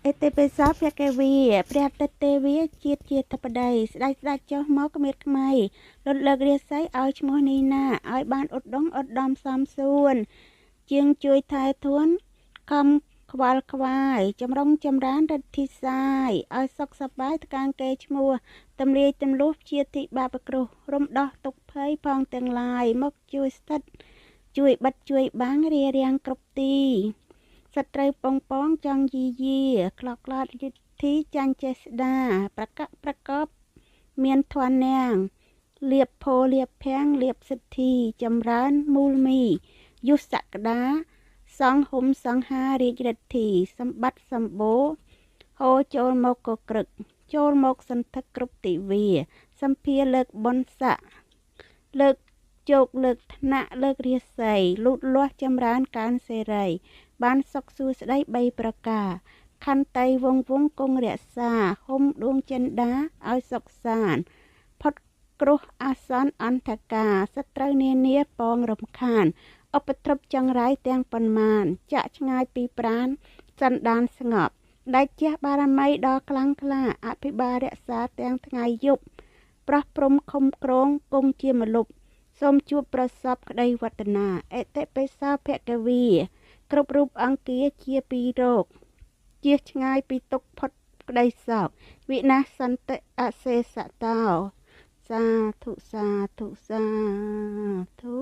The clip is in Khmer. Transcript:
អេទេពេសោភគវីព្រះតទេវីជាតិធបដីស្ដេចចុះមកគ្មៀតខ្មៃលុតលើករាសីឲ្យឈ្មោះនេះណាឲ្យបានឧត្តមសំសួនជាងជួយថែធួនខំខ្វល់ខ្វាយចម្រុងចម្រើនរិទ្ធីសាយឲ្យសុខសប្បាយថ្កាងគេឈ្មោះទំលាយទំលុះជាទីបាបគ្រោះរំដោះទុកភ័យផងទាំងឡាយមកជួយស្ថិតជួយបិទជួយបាំងរារាំងគ្រប់ទីសត្រូវពងពងចង់យីយាក្លោកក្លាត់យុទ្ធីចាញ់ចេស្តាប្រកបមានធននាងលៀបផោលៀបភាំងលៀបសិទ្ធិចម្រើនមូលមីយុសក្តាសង្ហុំសង្ហារាជរិទ្ធីសម្បត្តិសម្បូរហូរចូលមកកក្រឹកចូលមកសន្ធឹកគ្រប់ទិវាសម្ភាលើកបុណ្យស័កលើកជោគលើកថ្នាក់លើករាសីលូតលាស់ចម្រើនកានសេរីបានសុខសួស្តី3ប្រការខន្តីវងគង់រក្សាហុំដួងចិន្តាឲ្យសុខសាន្តផុតគ្រោះអាសន្នអន្តការសត្រូវនានាពងរំខានឧបទ្រពចង្រៃទាំងប៉ុន្មានចាក់ឆ្ងាយពីប្រាណសន្តានស្ងប់ដាច់ជះបារមីដ៏ខ្លាំងក្លាអភិបាលរក្សាទាំងថ្ងៃយប់ប្រោះព្រំខំក្រងគង់ជាមលុបសូមជួបប្រសពក្តីវឌ្ឍនាអតិបិសោភគវីគ្រប់រូបអង្គាជាពីរោគជៀសឆ្ងាយពីទុក្ខផុតក្តីសោកវិនាសសន្តិអសេសតោសាធុសាធុសាធុ